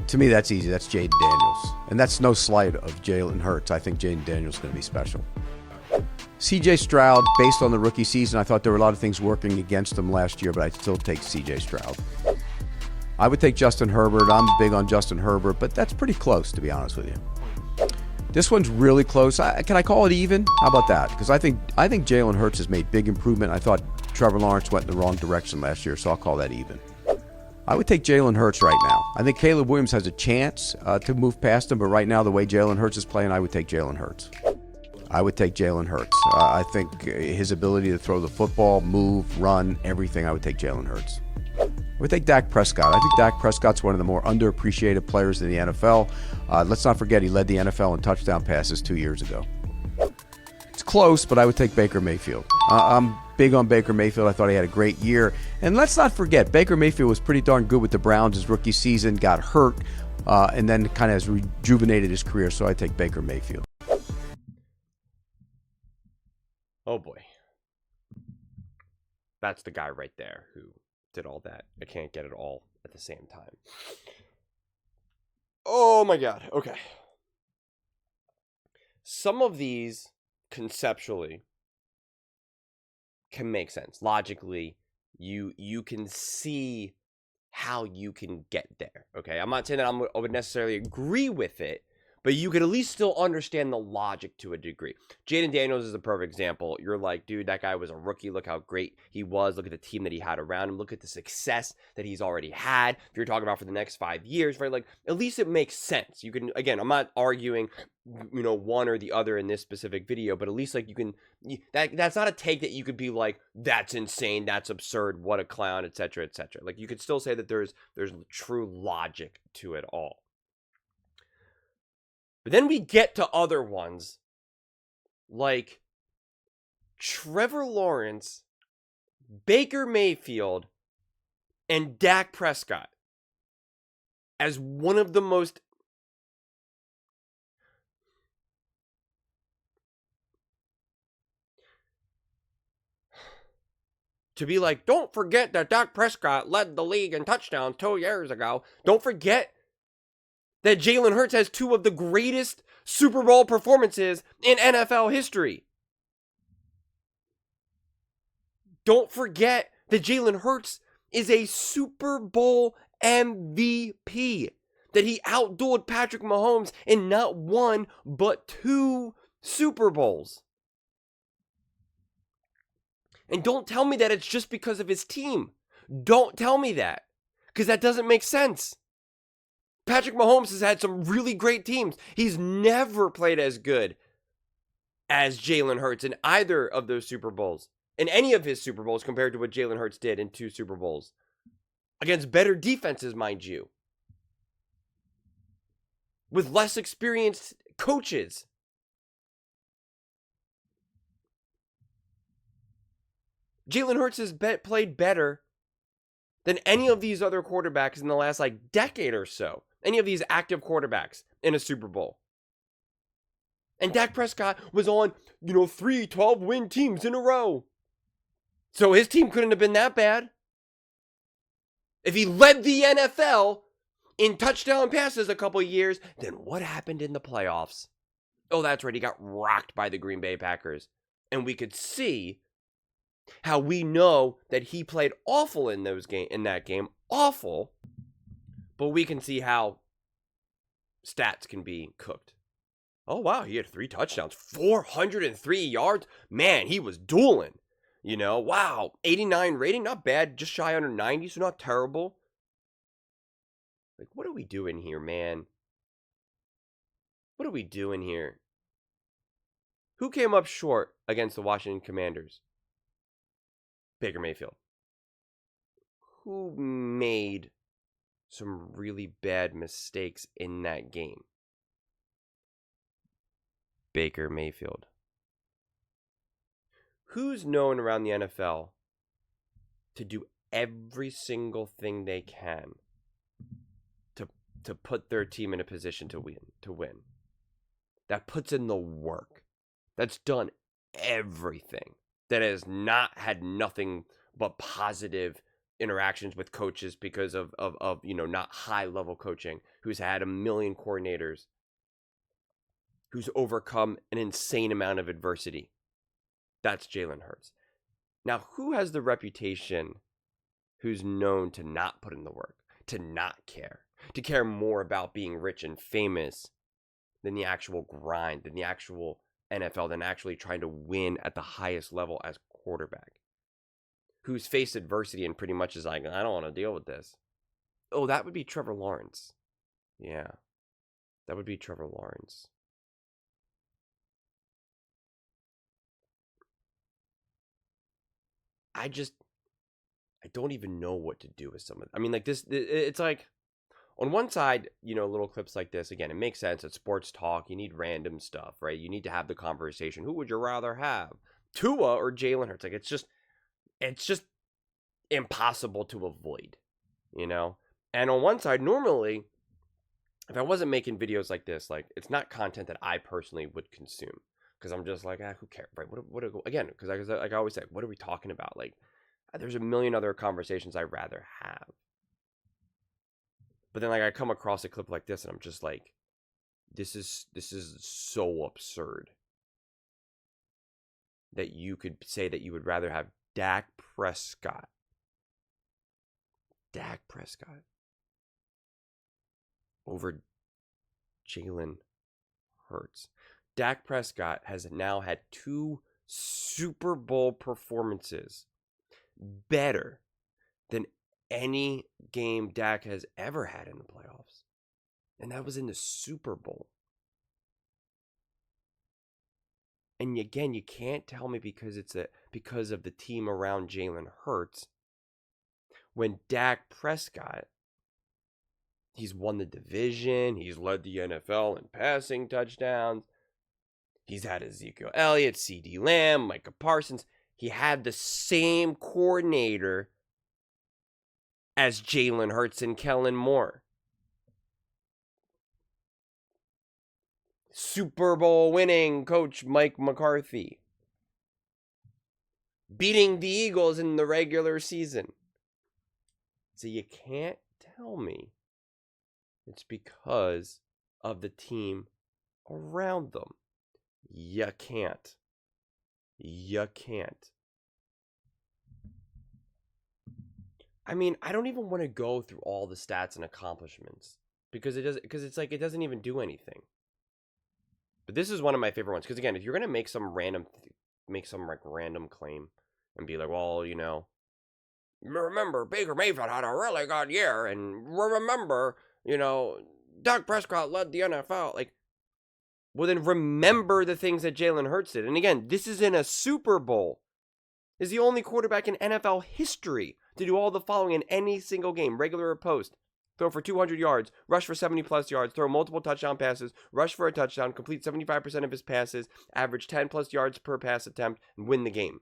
To me, that's easy. That's Jaden Daniels. And that's no slight of Jalen Hurts. I think Jaden Daniels is going to be special. C.J. Stroud, based on the rookie season, I thought there were a lot of things working against him last year, but I'd still take C.J. Stroud. I would take Justin Herbert. I'm big on Justin Herbert, but that's pretty close, to be honest with you. This one's really close. Can I call it even? How about that? Because I think Jalen Hurts has made big improvement. I thought Trevor Lawrence went in the wrong direction last year, so I'll call that even. I would take Jalen Hurts right now. I think Caleb Williams has a chance to move past him, but right now, the way Jalen Hurts is playing, I would take Jalen Hurts. I would take Jalen Hurts. I think his ability to throw the football, move, run, everything, I would take Jalen Hurts. I would take Dak Prescott. I think Dak Prescott's one of the more underappreciated players in the NFL. Let's not forget he led the NFL in touchdown passes 2 years ago. It's close, but I would take Baker Mayfield. I'm big on Baker Mayfield. I thought he had a great year. And let's not forget, Baker Mayfield was pretty darn good with the Browns his rookie season, got hurt, and then kind of has rejuvenated his career. So I take Baker Mayfield. Oh boy. That's the guy right there who did all that. I can't get it all at the same time. Oh my God. Okay. Some of these conceptually can make sense. Logically, you can see how you can get there. Okay. I'm not saying that I would necessarily agree with it, but you could at least still understand the logic to a degree. Jaden Daniels is a perfect example. You're like, dude, that guy was a rookie. Look how great he was. Look at the team that he had around him. Look at the success that he's already had. If you're talking about for the next 5 years, right? Like, at least it makes sense. You can, again, I'm not arguing, one or the other in this specific video, but at least like you can, that's not a take that you could be like, that's insane. That's absurd. What a clown, etc., etc. Like, you could still say that there's true logic to it all. But then we get to other ones like Trevor Lawrence, Baker Mayfield, and Dak Prescott as one of the most to be like, don't forget that Dak Prescott led the league in touchdowns 2 years ago. Don't forget that Jalen Hurts has two of the greatest Super Bowl performances in NFL history. Don't forget that Jalen Hurts is a Super Bowl MVP. That he outdueled Patrick Mahomes in not one, but 2 Super Bowls. And don't tell me that it's just because of his team. Don't tell me that. Because that doesn't make sense. Patrick Mahomes has had some really great teams. He's never played as good as Jalen Hurts in either of those Super Bowls. In any of his Super Bowls compared to what Jalen Hurts did in 2 Super Bowls. Against better defenses, mind you. With less experienced coaches. Jalen Hurts has played better than any of these other quarterbacks in the last decade or so. Any of these active quarterbacks in a Super Bowl. And Dak Prescott was on, 3 12-win teams in a row. So his team couldn't have been that bad. If he led the NFL in touchdown passes a couple years, then what happened in the playoffs? Oh, that's right. He got rocked by the Green Bay Packers. And we could see how we know that he played awful in that game. Awful. But we can see how stats can be cooked. Oh, wow. He had 3 touchdowns. 403 yards. Man, he was dueling. Wow. 89 rating. Not bad. Just shy under 90. So not terrible. Like, what are we doing here, man? What are we doing here? Who came up short against the Washington Commanders? Baker Mayfield. Who made some really bad mistakes in that game? Baker Mayfield. Who's known around the NFL to do every single thing they can to put their team in a position to win? That puts in the work. That's done everything. That has not had nothing but positive interactions with coaches because of not high level coaching, who's had a million coordinators, who's overcome an insane amount of adversity. That's Jalen Hurts. Now, who has the reputation who's known to not put in the work, to not care, to care more about being rich and famous than the actual grind, than the actual NFL, than actually trying to win at the highest level as quarterback? Who's faced adversity and pretty much is like, I don't want to deal with this. Oh, that would be Trevor Lawrence. Yeah, that would be Trevor Lawrence. I don't even know what to do with some of. I mean, like this. It's like on one side, little clips like this. Again, it makes sense. It's sports talk. You need random stuff, right? You need to have the conversation. Who would you rather have, Tua or Jalen Hurts? Like it's just impossible to avoid, And on one side, normally, if I wasn't making videos like this, like it's not content that I personally would consume because I'm just like, who cares, right? Again, because like I always say, what are we talking about? Like, there's a million other conversations I'd rather have. But then like I come across a clip like this and I'm just like, this is so absurd that you could say that you would rather have Dak Prescott over Jalen Hurts. Dak Prescott has now had 2 Super Bowl performances better than any game Dak has ever had in the playoffs. And that was in the Super Bowl. And again, you can't tell me because of the team around Jalen Hurts when Dak Prescott, he's won the division, he's led the NFL in passing touchdowns, he's had Ezekiel Elliott, CeeDee Lamb, Micah Parsons. He had the same coordinator as Jalen Hurts and Kellen Moore. Super Bowl winning coach Mike McCarthy. Beating the Eagles in the regular season. So you can't tell me it's because of the team around them. You can't. I mean, I don't even want to go through all the stats and accomplishments because it's like it doesn't even do anything. But this is one of my favorite ones because again, if you're gonna make some random claim and be like, well, remember Baker Mayfield had a really good year, and remember, Dak Prescott led the NFL. Like, well, then remember the things that Jalen Hurts did. And again, this is in a Super Bowl. Is the only quarterback in NFL history to do all the following in any single game, regular or post. Throw for 200 yards, rush for 70-plus yards, throw multiple touchdown passes, rush for a touchdown, complete 75% of his passes, average 10-plus yards per pass attempt, and win the game.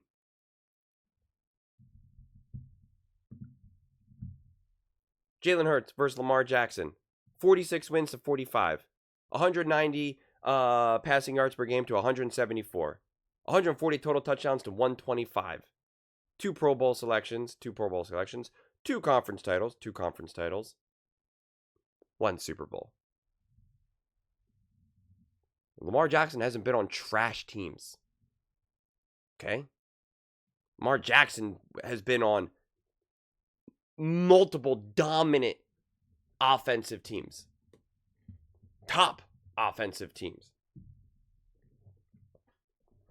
Jalen Hurts versus Lamar Jackson. 46 wins to 45. 190 passing yards per game to 174. 140 total touchdowns to 125. 2 Pro Bowl selections. 2 conference titles. 1 Super Bowl. Lamar Jackson hasn't been on trash teams. Okay? Lamar Jackson has been on multiple dominant offensive teams. Top offensive teams.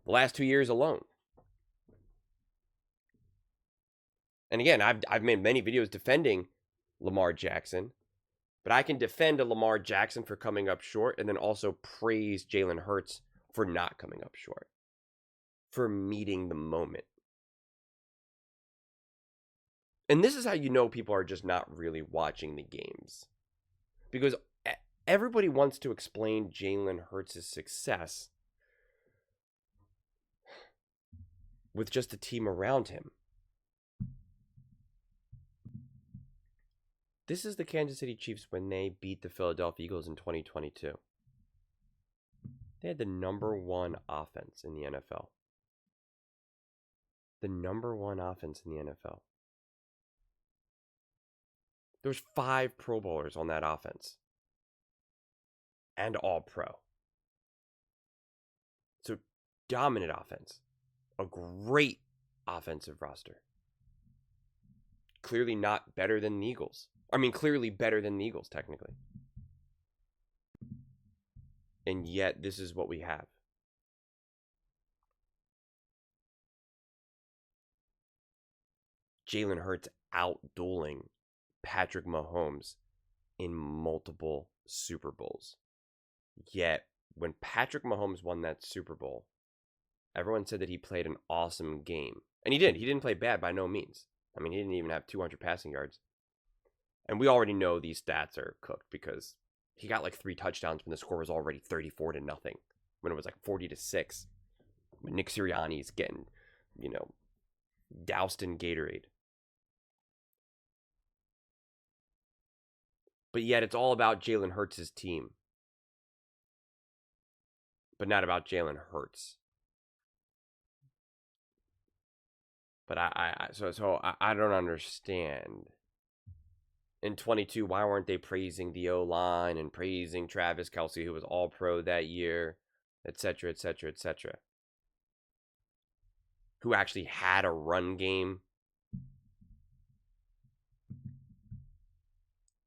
The last 2 years alone. And again, I've made many videos defending Lamar Jackson. But I can defend a Lamar Jackson for coming up short and then also praise Jalen Hurts for not coming up short. For meeting the moment. And this is how you know people are just not really watching the games. Because everybody wants to explain Jalen Hurts' success with just the team around him. This is the Kansas City Chiefs when they beat the Philadelphia Eagles in 2022. They had the number 1 offense in the NFL. The number 1 offense in the NFL. There's 5 Pro Bowlers on that offense. And all pro. So dominant offense. A great offensive roster. Clearly not better than the Eagles. I mean, clearly better than the Eagles, technically. And yet, this is what we have. Jalen Hurts out-dueling Patrick Mahomes in multiple Super Bowls. Yet, when Patrick Mahomes won that Super Bowl, everyone said that he played an awesome game. And he did. He didn't play bad by no means. I mean, he didn't even have 200 passing yards. And we already know these stats are cooked because he got like 3 touchdowns when the score was already 34-0. When it was like 40-6. When Nick Sirianni's getting, doused in Gatorade. But yet it's all about Jalen Hurts' team. But not about Jalen Hurts. But I don't understand. In 22, why weren't they praising the O-line and praising Travis Kelce, who was all pro that year, etc., etc., etc., who actually had a run game?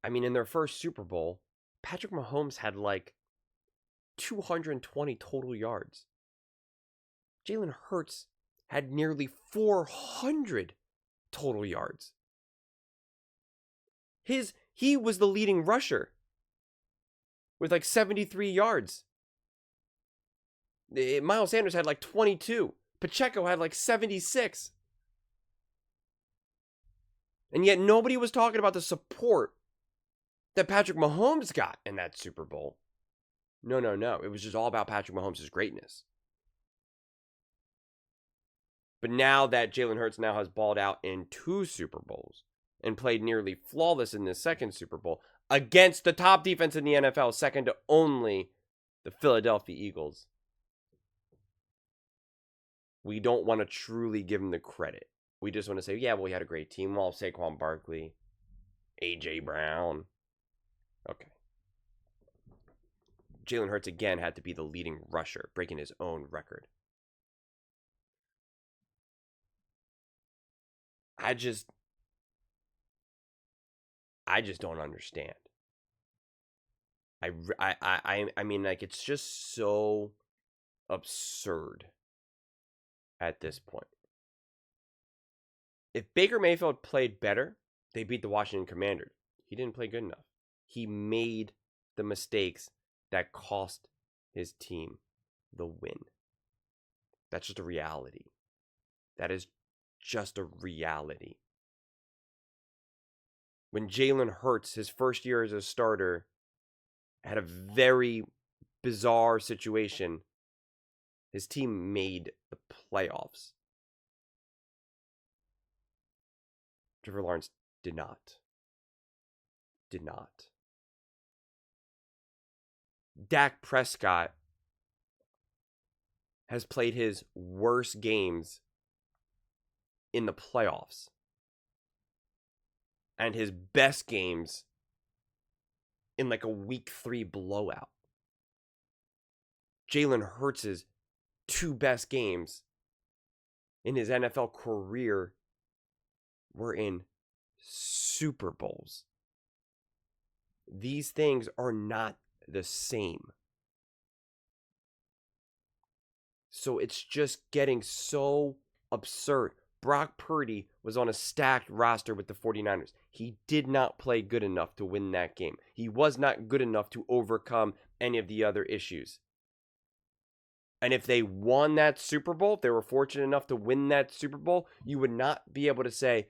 I mean, in their first Super Bowl, Patrick Mahomes had like 220 total yards. Jalen Hurts had nearly 400 total yards. He was the leading rusher with like 73 yards. Miles Sanders had like 22. Pacheco had like 76. And yet nobody was talking about the support that Patrick Mahomes got in that Super Bowl. No. It was just all about Patrick Mahomes' greatness. But now that Jalen Hurts now has balled out in 2 Super Bowls and played nearly flawless in the second Super Bowl against the top defense in the NFL, second to only the Philadelphia Eagles, we don't want to truly give him the credit. We just want to say, yeah, well, he had a great team. Well, Saquon Barkley, A.J. Brown. Okay. Jalen Hurts again had to be the leading rusher, breaking his own record. I just don't understand. I mean, like, it's just so absurd at this point. If Baker Mayfield played better, they beat the Washington Commanders. He didn't play good enough. He made the mistakes that cost his team the win. That's just a reality. That is just a reality. When Jalen Hurts, his first year as a starter, had a very bizarre situation, his team made the playoffs. Trevor Lawrence did not. Did not. Dak Prescott has played his worst games in the playoffs. And his best games in like a week 3 blowout. Jalen Hurts' 2 best games in his NFL career were in Super Bowls. These things are not the same. So it's just getting so absurd. Brock Purdy was on a stacked roster with the 49ers. He did not play good enough to win that game. He was not good enough to overcome any of the other issues. And if they won that Super Bowl, if they were fortunate enough to win that Super Bowl, you would not be able to say,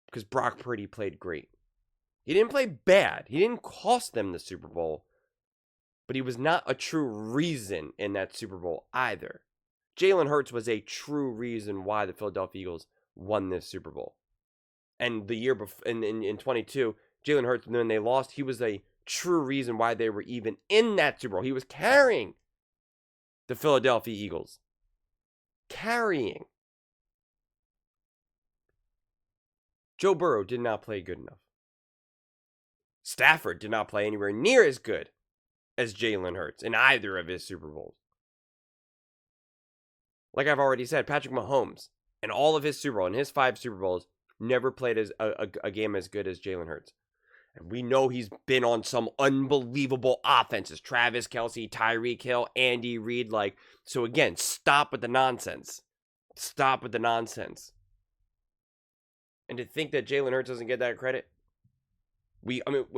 because Brock Purdy played great. He didn't play bad. He didn't cost them the Super Bowl. But he was not a true reason in that Super Bowl either. Jalen Hurts was a true reason why the Philadelphia Eagles won this Super Bowl. And the year before, in 22, Jalen Hurts, when they lost, he was a true reason why they were even in that Super Bowl. He was carrying the Philadelphia Eagles. Carrying. Joe Burrow did not play good enough. Stafford did not play anywhere near as good as Jalen Hurts in either of his Super Bowls. Like I've already said, Patrick Mahomes in all of his Super Bowl, in his 5 Super Bowls, never played as a game as good as Jalen Hurts. And we know he's been on some unbelievable offenses. Travis Kelce, Tyreek Hill, Andy Reid. So again, stop with the nonsense. Stop with the nonsense. And to think that Jalen Hurts doesn't get that credit.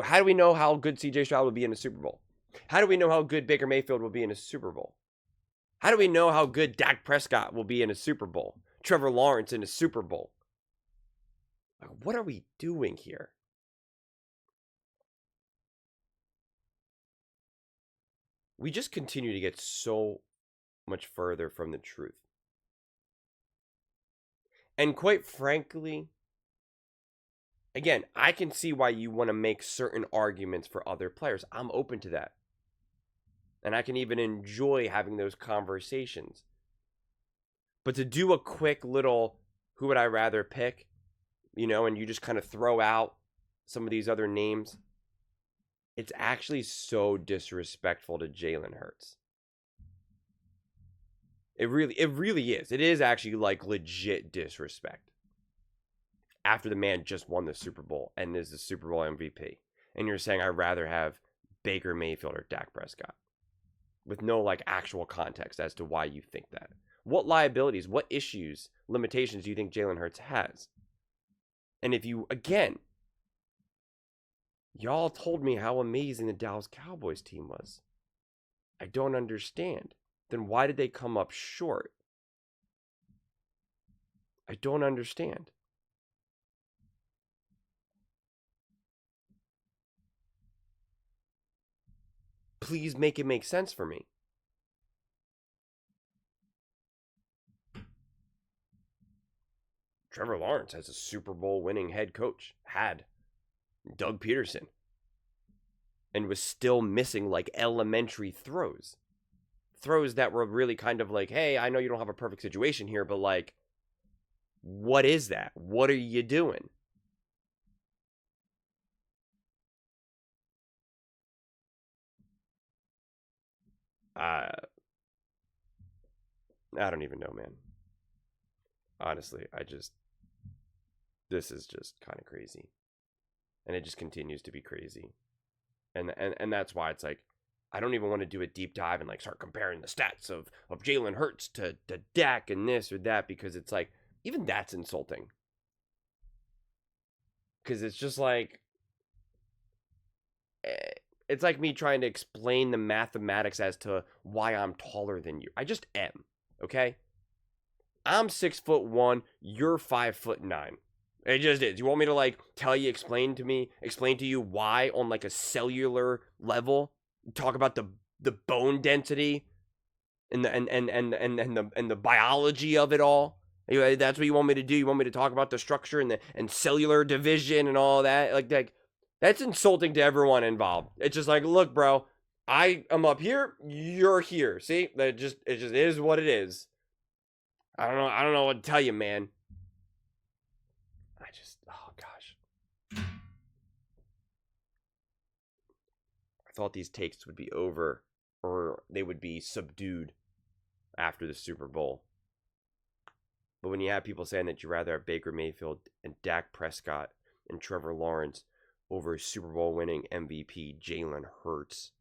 How do we know how good CJ Stroud will be in a Super Bowl? How do we know how good Baker Mayfield will be in a Super Bowl? How do we know how good Dak Prescott will be in a Super Bowl? Trevor Lawrence in a Super Bowl? What are we doing here? We just continue to get so much further from the truth. And quite frankly, again, I can see why you want to make certain arguments for other players. I'm open to that. And I can even enjoy having those conversations. But to do a quick little, who would I rather pick? And you just kind of throw out some of these other names. It's actually so disrespectful to Jalen Hurts. It really is. It is actually legit disrespect. After the man just won the Super Bowl and is the Super Bowl MVP. And you're saying I'd rather have Baker Mayfield or Dak Prescott. With no actual context as to why you think that. What liabilities, what issues, limitations do you think Jalen Hurts has? And if you, again, y'all told me how amazing the Dallas Cowboys team was. I don't understand. Then why did they come up short? I don't understand. Please make it make sense for me. Trevor Lawrence has a Super Bowl winning head coach. Had Doug Peterson. And was still missing elementary throws. Throws that were really kind of hey, I know you don't have a perfect situation here, but what is that? What are you doing? I don't even know, man. Honestly, this is just kind of crazy. And it just continues to be crazy. And that's why it's I don't even want to do a deep dive and start comparing the stats of Jalen Hurts to Dak and this or that, because it's even that's insulting. Because it's just it's like me trying to explain the mathematics as to why I'm taller than you. I just am, okay? I'm 6'1", you're 5'9". It just is. You want me to tell you, explain to you why on a cellular level? Talk about the bone density and the biology of it all. That's what you want me to do. You want me to talk about the structure and cellular division and all that. That's insulting to everyone involved. It's just look, bro, I am up here, you're here. See, it just is what it is. I don't know what to tell you, man. Oh gosh. I thought these takes would be over, or they would be subdued after the Super Bowl. But when you have people saying that you'd rather have Baker Mayfield and Dak Prescott and Trevor Lawrence over Super Bowl winning MVP Jalen Hurts,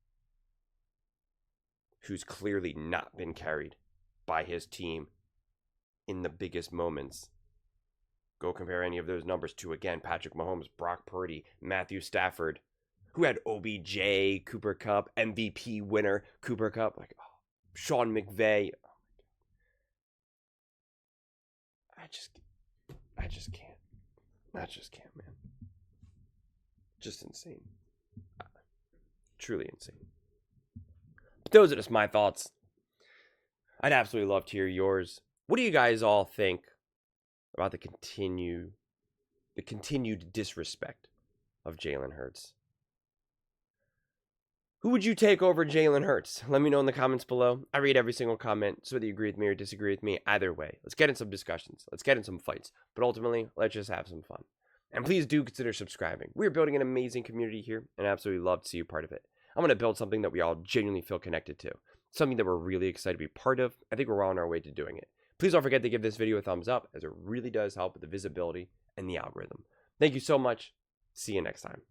who's clearly not been carried by his team in the biggest moments. Go compare any of those numbers to, again, Patrick Mahomes, Brock Purdy, Matthew Stafford, who had OBJ, Cooper Kupp, MVP winner, Cooper Kupp, Sean McVay. I just can't. I just can't, man. Just insane. Truly insane. But those are just my thoughts. I'd absolutely love to hear yours. What do you guys all think about the continued disrespect of Jalen Hurts? Who would you take over Jalen Hurts? Let me know in the comments below. I read every single comment, so whether you agree with me or disagree with me, either way, let's get in some discussions. Let's get in some fights. But ultimately, let's just have some fun. And please do consider subscribing. We're building an amazing community here, and I absolutely love to see you part of it. I want to build something that we all genuinely feel connected to, something that we're really excited to be part of. I think we're well on our way to doing it. Please don't forget to give this video a thumbs up, as it really does help with the visibility and the algorithm. Thank you so much. See you next time.